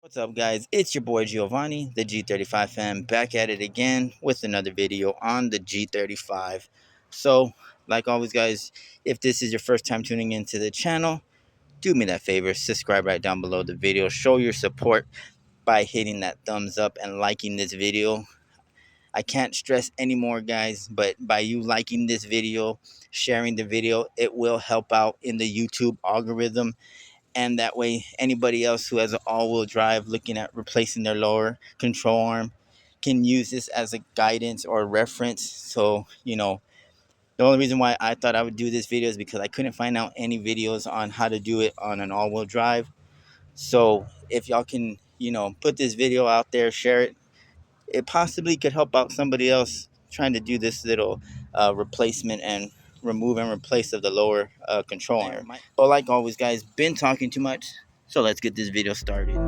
What's up, guys? It's your boy Giovanni, the G35 fan, back at it again with another video on the G35. So, like always, guys, if this is your first time tuning into the channel, do me that favor, subscribe right down below the video. Show your support by hitting that thumbs up and liking this video. I can't stress anymore, guys, but by you liking this video, sharing the video, it will help out in the YouTube algorithm, and that way anybody else who has an all-wheel drive looking at replacing their lower control arm can use this as a guidance or a reference. So the only reason why I thought I would do this video is because I couldn't find out any videos on how to do it on an all-wheel drive. So if y'all can put this video out there, share it, it possibly could help out somebody else trying to do this little replacement and remove and replace of the lower control arm. But like always, guys, been talking too much, so let's get this video started.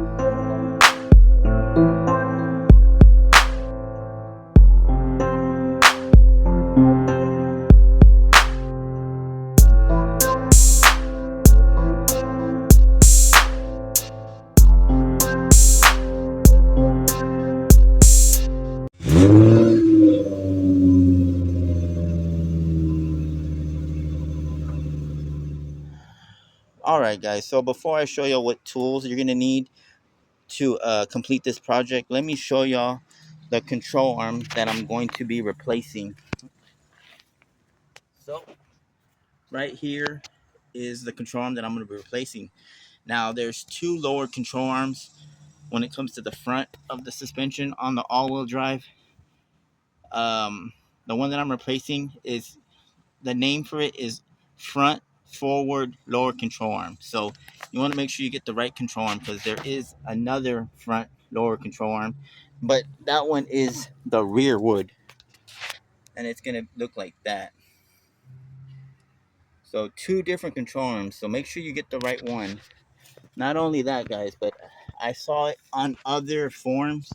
Alright, guys, so before I show you what tools you're going to need to complete this project, let me show y'all the control arm that I'm going to be replacing. So right here is the control arm that I'm going to be replacing. Now there's two lower control arms when it comes to the front of the suspension on the all-wheel drive. The one that I'm replacing, is the name for it is front forward lower control arm. So you want to make sure you get the right control arm, because there is another front lower control arm, but that one is the rear wood, and it's gonna look like that. So two different control arms, so make sure you get the right one. Not only that, guys, but I saw it on other forums,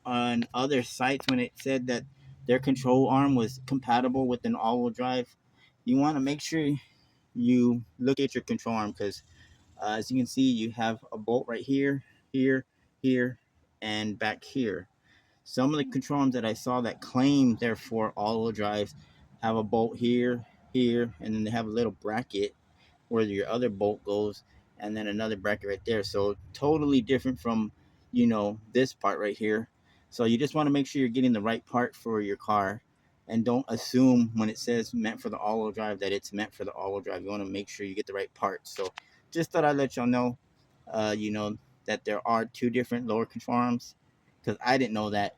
on other sites, when it said that their control arm was compatible with an all-wheel drive. You want to make sure you look at your control arm, because as you can see, you have a bolt right here, here, and back here. Some of the control arms that I saw that claim they're for all-wheel drives have a bolt here, and then they have a little bracket where your other bolt goes, and then another bracket right there. So totally different from this part right here. So you just want to make sure you're getting the right part for your car, and don't assume when it says meant for the all-wheel drive that it's meant for the all-wheel drive. You want to make sure you get the right part. So just thought I'd let y'all know that there are two different lower control arms, because I didn't know that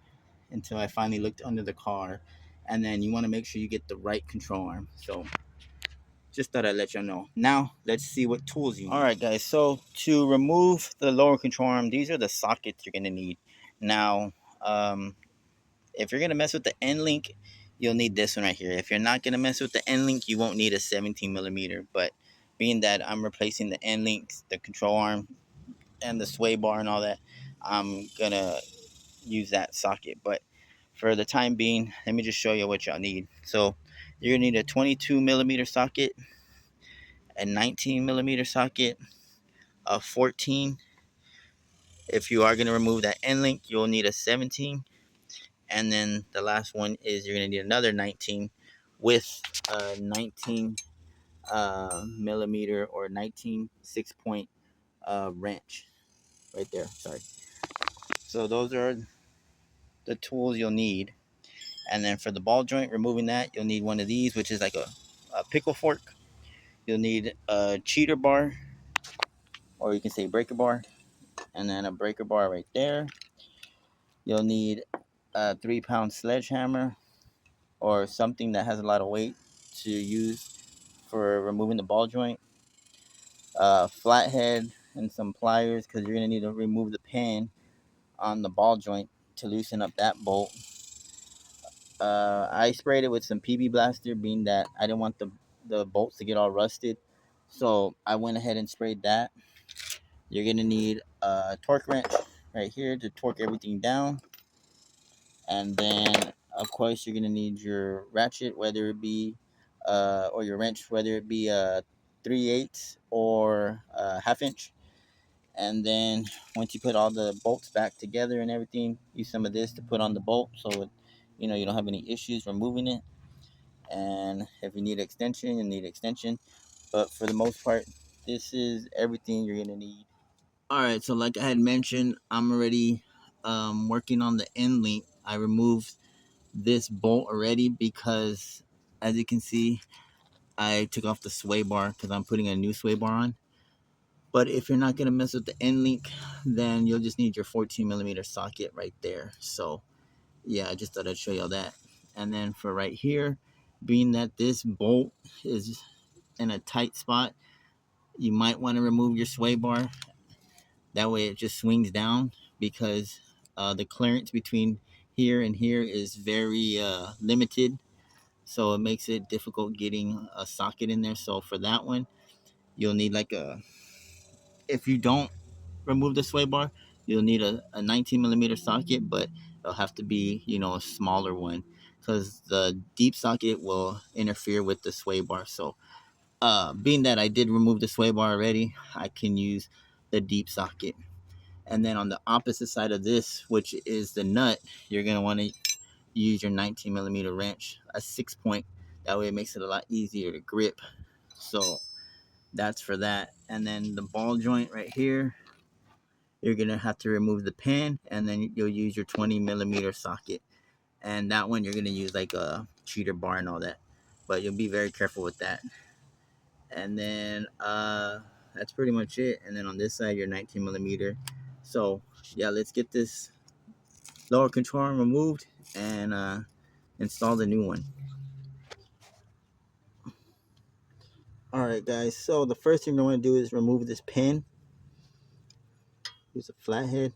until I finally looked under the car. And then you want to make sure you get the right control arm. So just thought I'd let y'all know. Now let's see what tools you need. All right, guys, so to remove the lower control arm, these are the sockets you're going to need. Now if you're going to mess with the end link, you'll need this one right here. If you're not going to mess with the end link, you won't need a 17 millimeter. But being that I'm replacing the end links, the control arm, and the sway bar and all that, I'm going to use that socket. But for the time being, let me just show you what y'all need. So you're going to need a 22 millimeter socket, a 19 millimeter socket, a 14. If you are going to remove that end link, you'll need a 17. And then the last one is you're going to need another 19 with a 19 millimeter or 19 6-point wrench right there. Sorry. So those are the tools you'll need. And then for the ball joint, removing that, you'll need one of these, which is like a pickle fork. You'll need a cheater bar, or you can say breaker bar, and then a breaker bar right there. You'll need a 3-pound sledgehammer, or something that has a lot of weight to use for removing the ball joint. Flathead and some pliers, because you're going to need to remove the pin on the ball joint to loosen up that bolt. I sprayed it with some PB Blaster, being that I didn't want the bolts to get all rusted. So I went ahead and sprayed that. You're going to need a torque wrench right here to torque everything down. And then, of course, you're going to need your ratchet, whether it be, or your wrench, whether it be a 3/8 or a 1/2 inch. And then once you put all the bolts back together and everything, use some of this to put on the bolt so it, you don't have any issues removing it. And if you need extension, you need extension. But for the most part, this is everything you're gonna need. All right, so like I had mentioned, I'm already working on the end link. I removed this bolt already because, as you can see, I took off the sway bar because I'm putting a new sway bar on. But if you're not gonna mess with the end link, then you'll just need your 14mm socket right there. So yeah, I just thought I'd show y'all that. And then for right here, being that this bolt is in a tight spot, you might want to remove your sway bar. That way it just swings down, because the clearance between here and here is very limited. So it makes it difficult getting a socket in there. So for that one, you'll need like if you don't remove the sway bar, you'll need a 19mm socket, but it'll have to be, a smaller one, because the deep socket will interfere with the sway bar. So being that I did remove the sway bar already, I can use the deep socket. And then on the opposite side of this, which is the nut, you're going to want to use your 19mm wrench, a 6-point. That way it makes it a lot easier to grip. So that's for that. And then the ball joint right here, you're going to have to remove the pin, and then you'll use your 20mm socket. And that one, you're going to use like a cheater bar and all that. But you'll be very careful with that. And then that's pretty much it. And then on this side, your 19mm. So yeah, let's get this lower control arm removed and install the new one. All right, guys, so the first thing you want to do is remove this pin. Use a flathead.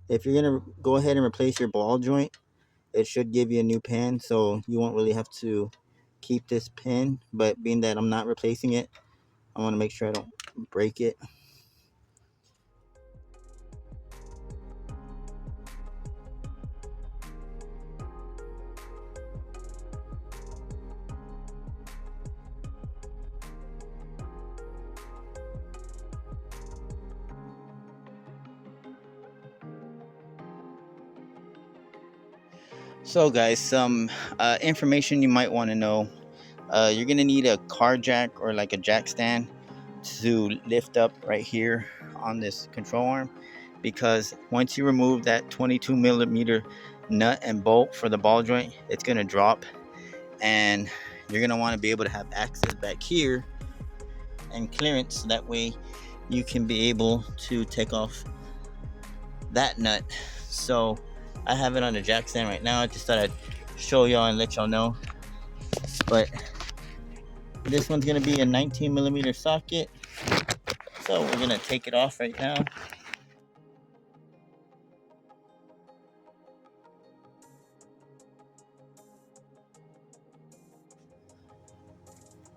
If you're gonna go ahead and replace your ball joint, it should give you a new pin, so you won't really have to keep this pin. But being that I'm not replacing it, I want to make sure I don't break it. So guys, some information you might want to know. You're gonna need a car jack or like a jack stand to lift up right here on this control arm, because once you remove that 22mm nut and bolt for the ball joint, it's gonna drop, and you're gonna want to be able to have access back here and clearance, so that way you can be able to take off that nut. So I have it on the jack stand right now. I just thought I'd show y'all and let y'all know. But this one's gonna be a 19mm socket, so we're gonna take it off right now.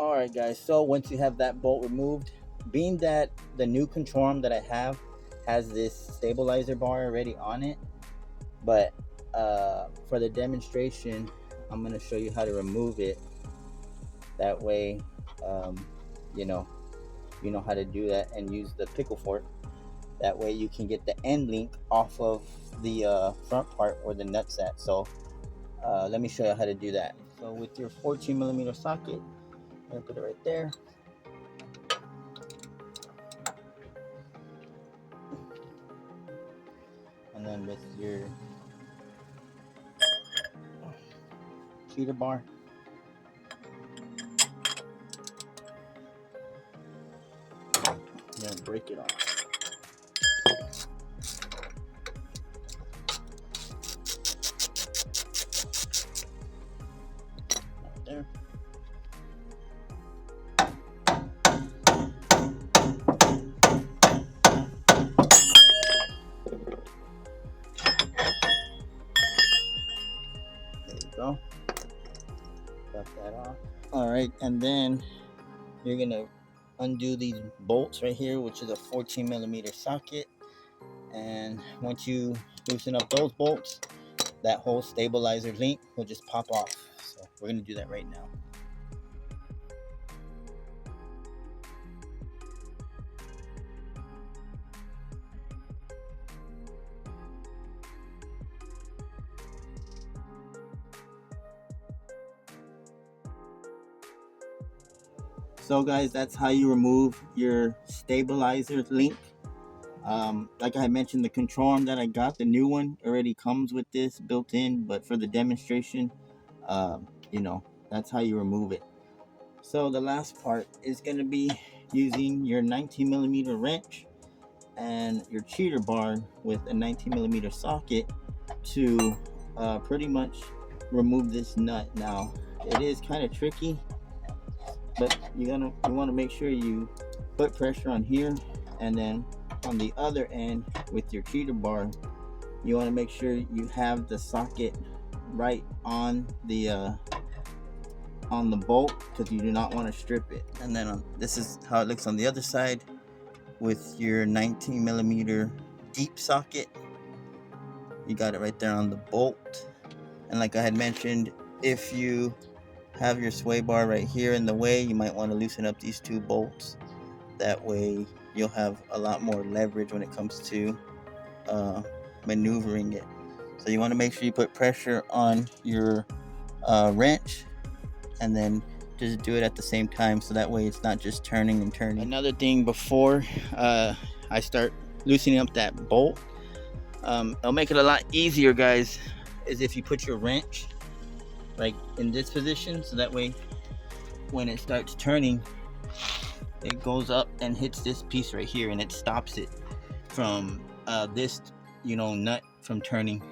All right, guys, so once you have that bolt removed, being that the new control arm that I have has this stabilizer bar already on it, but for the demonstration, I'm going to show you how to remove it. That way, you know how to do that and use the pickle fork. That way you can get the end link off of the front part where the nut's at. So let me show you how to do that. So with your 14mm socket, I'm gonna put it right there. And then with your cheater bar, then break it off. Right there. There you go. Got that off. All right, and then you're gonna undo these bolts right here, which is a 14mm socket. And once you loosen up those bolts, that whole stabilizer link will just pop off. So we're gonna do that right now. So guys, that's how you remove your stabilizer link. Like I mentioned, the control arm that I got, the new one, already comes with this built in, but for the demonstration, you know, that's how you remove it. So the last part is going to be using your 19mm wrench and your cheater bar with a 19mm socket to pretty much remove this nut. Now it is kind of tricky, but you want to make sure you put pressure on here, and then on the other end with your cheater bar, you want to make sure you have the socket right on the bolt, because you do not want to strip it. And then this is how it looks on the other side with your 19mm deep socket. You got it right there on the bolt. And like I had mentioned, if you have your sway bar right here in the way, you might want to loosen up these two bolts. That way you'll have a lot more leverage when it comes to maneuvering it. So you want to make sure you put pressure on your wrench, and then just do it at the same time, so that way it's not just turning and turning. Another thing before I start loosening up that bolt, it'll make it a lot easier, guys, is if you put your wrench like in this position, so that way when it starts turning, it goes up and hits this piece right here, and it stops it from this nut from turning.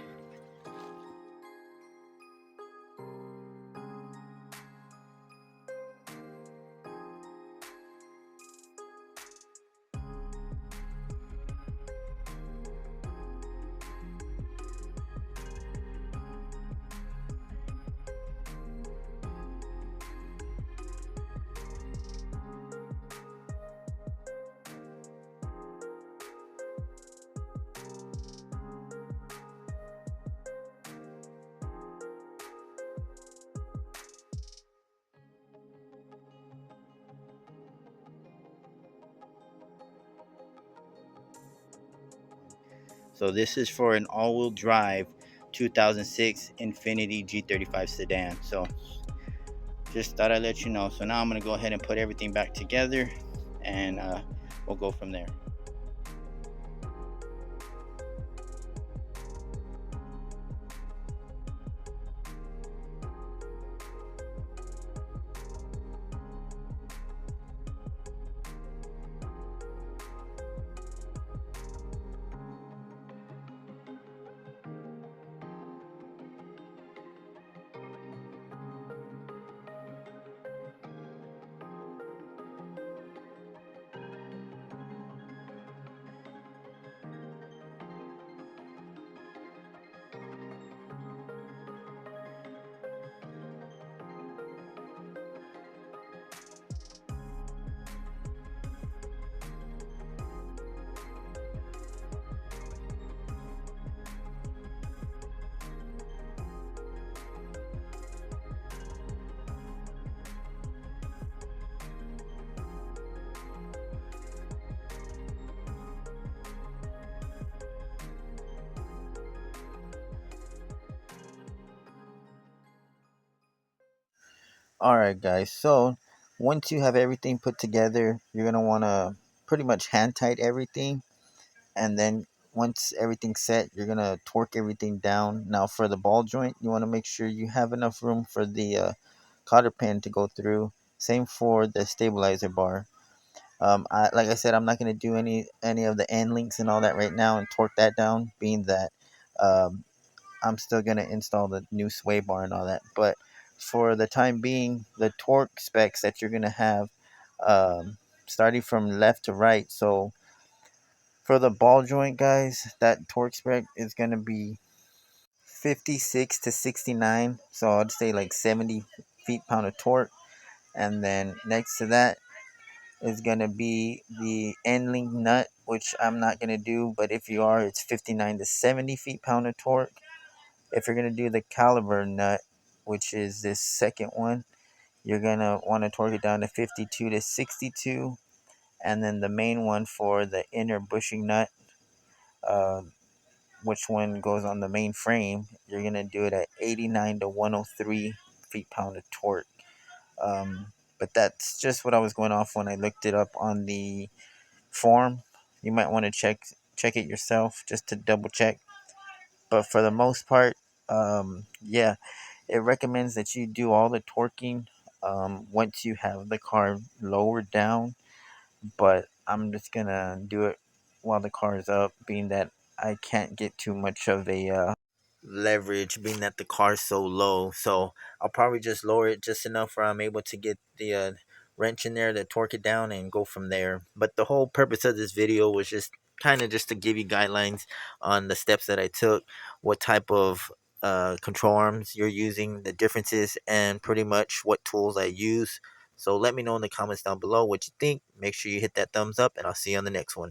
So this is for an all-wheel drive 2006 Infiniti G35 sedan. So just thought I'd let you know. So now I'm going to go ahead and put everything back together, and we'll go from there. Alright guys, so once you have everything put together, you're going to want to pretty much hand tight everything, and then once everything's set, you're going to torque everything down. Now for the ball joint, you want to make sure you have enough room for the cotter pin to go through. Same for the stabilizer bar. Like I said, I'm not going to do any of the end links and all that right now and torque that down, being that um, I'm still going to install the new sway bar and all that. But for the time being, the torque specs that you're going to have, starting from left to right. So for the ball joint, guys, that torque spec is going to be 56 to 69. So I'd say like 70 feet-pound of torque. And then next to that is going to be the end link nut, which I'm not going to do. But if you are, it's 59 to 70 feet-pound of torque. If you're going to do the caliber nut, which is this second one, you're going to want to torque it down to 52 to 62. And then the main one for the inner bushing nut, uh, which one goes on the main frame, you're going to do it at 89 to 103 feet-pound of torque. But that's just what I was going off when I looked it up on the forum. You might want to check it yourself just to double check. But for the most part, yeah, it recommends that you do all the torquing once you have the car lowered down. But I'm just gonna do it while the car is up, being that I can't get too much of a leverage, being that the car's so low. So I'll probably just lower it just enough where I'm able to get the wrench in there to torque it down and go from there. But the whole purpose of this video was just kind of just to give you guidelines on the steps that I took, what type of control arms you're using, the differences, and pretty much what tools I use. So let me know in the comments down below what you think. Make sure you hit that thumbs up, and I'll see you on the next one.